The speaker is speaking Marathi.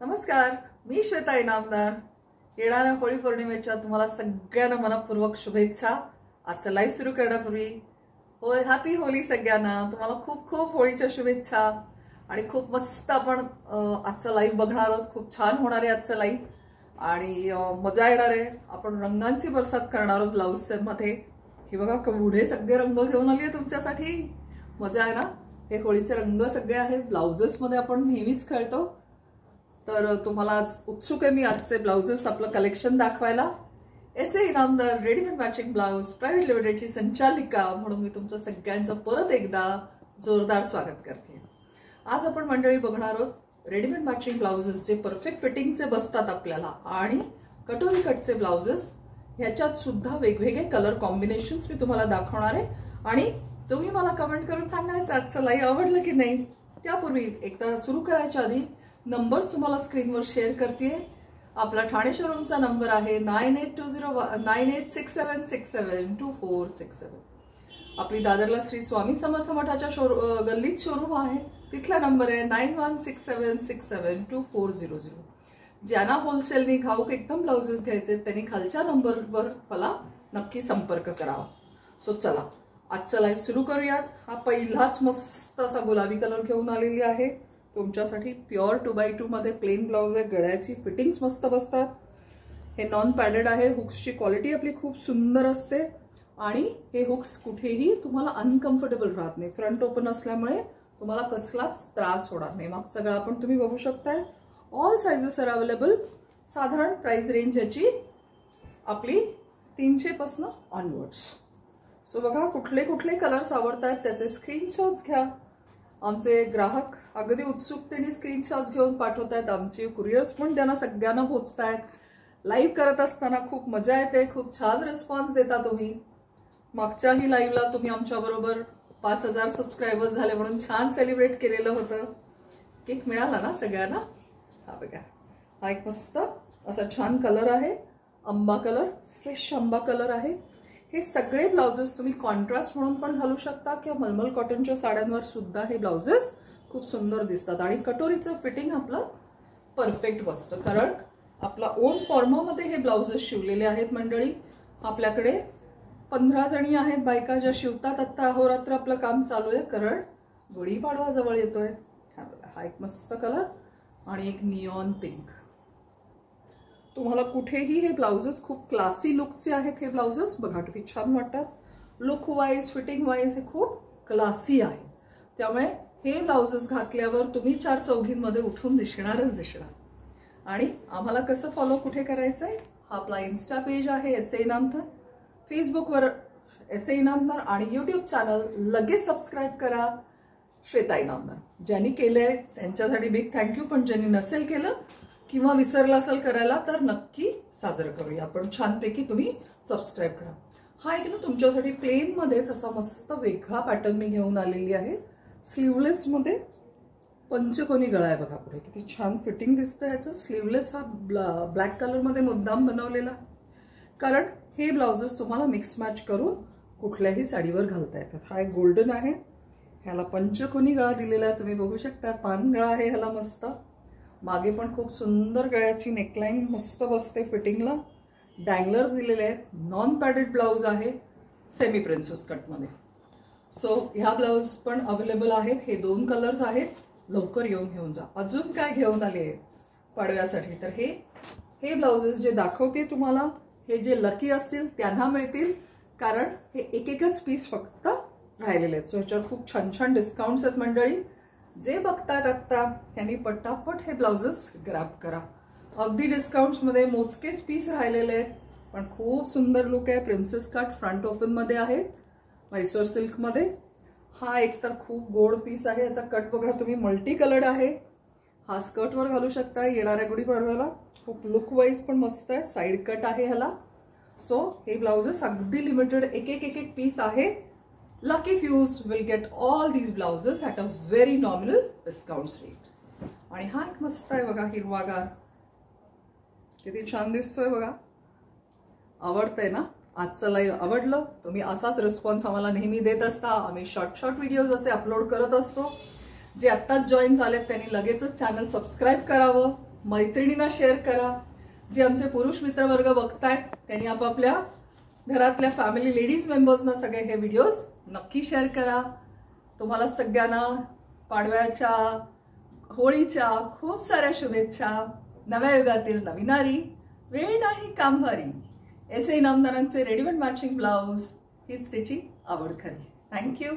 नमस्कार, मी श्वेता इनामदार। येणाऱ्या होळी पौर्णिमेच्या तुम्हाला सगळ्यांना मनपूर्वक शुभेच्छा। आजचा लाईव्ह सुरू करण्यापूर्वी होय हॅपी होळी सगळ्यांना। तुम्हाला खूप खूप होळीच्या शुभेच्छा आणि खूप मस्त आपण आजचा लाईव्ह बघणार आहोत। खूप छान होणार आहे आजचा लाईव्ह आणि मजा येणार आहे। आपण रंगांची बरसात करणार आहोत ब्लाउज मध्ये। हे बघा केवढे सगळे रंग घेऊन आली आहे तुमच्यासाठी। मजा आहे ना। हे होळीचे रंग सगळे आहेत ब्लाउजेस मध्ये आपण नेहमीच खेळतो। तर तुम्हाला आज उत्सुक आहे मी आजचे ब्लाउजेस आपलं कलेक्शन दाखवायला। S A Inamdar readymade matching blouse private लिमिटेडची संचालिका म्हणून मी तुमचं सगळ्यांचं परत एकदा जोरदार स्वागत करते। आज आपण मंडळी बघणार आहोत रेडीमेड मॅचिंग ब्लाउजेस जे परफेक्ट फिटिंगचे बसतात आपल्याला आणि कटोरी कटचे ब्लाउजेस। ह्याच्यात सुद्धा वेगवेगळे कलर कॉम्बिनेशन्स मी तुम्हाला दाखवणार आहे आणि तुम्ही मला कमेंट करून सांगायचं आजचं लाईव्ह आवडलं की नाही। त्यापूर्वी एकदा सुरू करायच्या आधी नंबर्स तुम्हाला स्क्रीनवर शेअर करतेय। आपला ठाणे शोरूमचा नंबर आहे 9867672467। आपली दादरला श्री स्वामी समर्थ मठाच्या गल्लीत शोरूम आहे, तिथला नंबर आहे 9167672400। ज्यांना होलसेलनी घाऊक एकदम ब्लाउजेस घ्यायचे त्यांनी खालच्या नंबरवर मला नक्की संपर्क करावा। सो चला आजचा लाईव्ह सुरू करूयात। हा पहिलाच मस्त असा गुलाबी कलर घेऊन आलेली आहे तुमच्यासाठी। प्युअर 2x2 मध्ये प्लेन ब्लाउज आहे। गळ्याची फिटिंग्स मस्त बसतात। हे नॉन पॅडेड आहे। हुक्सची क्वालिटी आपली खूप सुंदर असते आणि हे हुक्स कुठेही तुम्हाला अनकम्फर्टेबल राहत नाही। फ्रंट ओपन असल्यामुळे तुम्हाला कसलाच त्रास होणार नाही। मागचा गळा पण तुम्ही बघू शकताय। All sizes are available. साधारण प्राइस रेंज याची आपली 300 पासून ऑनवर्ड्स। सो बघा कुठले कुठले कलर्स आवडतात त्याचे स्क्रीनशॉट्स घ्या। आमचे ग्राहक अगदी उत्सुकतेने स्क्रीनशॉट्स घेऊन पाठवतात। आमचे कुरिअर्स पण त्यांना सगळ्यांना पोहोचतायत। लाईव्ह करत असताना खूप मजा येते। खूप छान रिस्पॉन्स देता तुम्ही। मागच्याही लाईव्हला तुम्ही आमच्याबरोबर 5000 सबस्क्रायबर्स झाले म्हणून छान सेलिब्रेट केलेलं होतं। केक मिळाला ना सगळ्यांना। हा बघा हा एक मस्त असा छान कलर आहे। आंबा कलर, फ्रेश आंबा कलर आहे। हे सगळे ब्लाउजेस तुम्ही कॉन्ट्रास्ट म्हणून पण घालू शकता किंवा मलमल कॉटनच्या साड्यांवर सुद्धा हे ब्लाउजेस खूप सुंदर दिसतात आणि कटोरीचं फिटिंग आपलं परफेक्ट बसतं। कारण आपला ओन फॉर्मामध्ये हे ब्लाउजेस शिवलेले आहेत मंडळी। आपल्याकडे 15 जणी आहेत बायका ज्या शिवतात। आता अहोरात्र आपलं काम चालू आहे कारण गुढीपाडवा जवळ येतोय। हा बघा हा एक मस्त कलर आणि एक निऑन पिंक। तुम्हाला कुठेही हे ब्लाउजेस खूप क्लासी लुकचे आहेत। हे ब्लाउजेस बघा किती छान वाटतात। लुक वाईज फिटिंग वाईज हे खूप क्लासी आहे। त्यामुळे हे ब्लाउजेस घातल्यावर तुम्ही 4 चौघींमध्ये उठून दिसणारच दिसणार। आणि आम्हाला कसं फॉलो कुठे करायचंय? हा आपला इन्स्टा पेज आहे एसए इनामदार। फेसबुकवर एसए इनामदार आणि यूट्यूब चॅनल लगेच सबस्क्राईब करा श्वेता इनामदार। ज्यांनी केलंय त्यांच्यासाठी बिग थँक्यू, पण ज्यांनी नसेल केलं किंवा विसरला असेल करायला तर नक्की साजरं करूया आपण। छानपैकी तुम्ही सबस्क्राईब करा। हा एक ना तुमच्यासाठी प्लेन मध्येच असा मस्त वेगळा पॅटर्न मी घेऊन आलेली आहे। स्लीवलेस मध्ये पंचकोनी गळा आहे बघा। पुढे किती छान फिटिंग दिसतं याचं। स्लीवलेस हा ब्लॅक कलर मध्ये मुद्दाम बनवलेला कारण हे ब्लाउजेस तुम्हाला मिक्स मॅच करून कुठल्याही साडीवर घालता येतात। हा एक गोल्डन आहे। ह्याला पंचकोनी गळा दिलेला आहे तुम्ही बघू शकता। पान गळा आहे ह्याला मस्त। मागे पण खूप सुंदर गळ्याची नेकलाईन मस्त बसते फिटिंगला। डँगलर्स दिलेले आहेत। नॉन पॅडेड ब्लाउज आहे सेमी प्रिन्सेस कट मध्ये। सो ह्या ब्लाउज पण अवेलेबल आहेत। हे 2 कलर्स आहेत। लवकर येऊन घेऊन जा। अजून काय घेऊन आले पाडव्यासाठी तर हे ब्लाउजेस जे दाखवते तुम्हाला हे जे लकी असतील त्यांना मिळतील कारण हे एकच पीस फक्त राहिलेले आहेत। सो ह्याच्यावर खूप छान छान डिस्काउंट्स आहेत मंडळी। जे बघतात आता त्यांनी पटापट हे ब्लाउजेस ग्रॅब करा। अगदी डिस्काउंट्स मध्ये मोजकेच पीस राहिलेले आहेत पण खूप सुंदर लुक आहे। प्रिन्सेस कट फ्रंट ओपन मध्ये आहे मैसूर सिल्क मध्ये। हा एक तर खूप गोड पीस आहे। याचा कट बघा तुम्ही मल्टी कलर्ड आहे। हा स्कर्ट वर घालू शकता येणाऱ्या गुढीपाडव्याला। खूप लुक वाईज पण मस्त आहे। साइड कट आहे ह्याला। सो हे ब्लाउजेस अगदी लिमिटेड एक पीस आहे। Lucky fews will get all these blouses at a very nominal discount rate. आणि हा एक मस्त आहे बघा हिरवागार। किती छान दिसतोय बघा। आवडतंय ना? आजचं लाईव्ह आवडलं? तुम्ही असाच रिस्पॉन्स आम्हाला नेहमी देत असता। आम्ही शॉर्ट व्हिडिओज असे अपलोड करत असतो। जे आत्ताच जॉईन झालेत त्यांनी लगेचच चॅनल सबस्क्राईब करावं मैत्रिणींना शेअर करा. जे आमचे पुरुष मित्रवर्ग बघतायत त्यांनी आपापल्या घरातल्या फॅमिली लेडीज मेंबर्सना सगळे हे व्हिडिओज नक्की शेअर करा. तुम्हाला सगळ्यांना पाडव्याच्या, होळीच्या खूप साऱ्या शुभेच्छा. नव्या युगातील नवीनारी, वेळ नाही काम भारी. एस ए इनामदारांचे रेडीमेड मॅचिंग ब्लाऊज हीच त्याची आवड खरी. थँक्यू.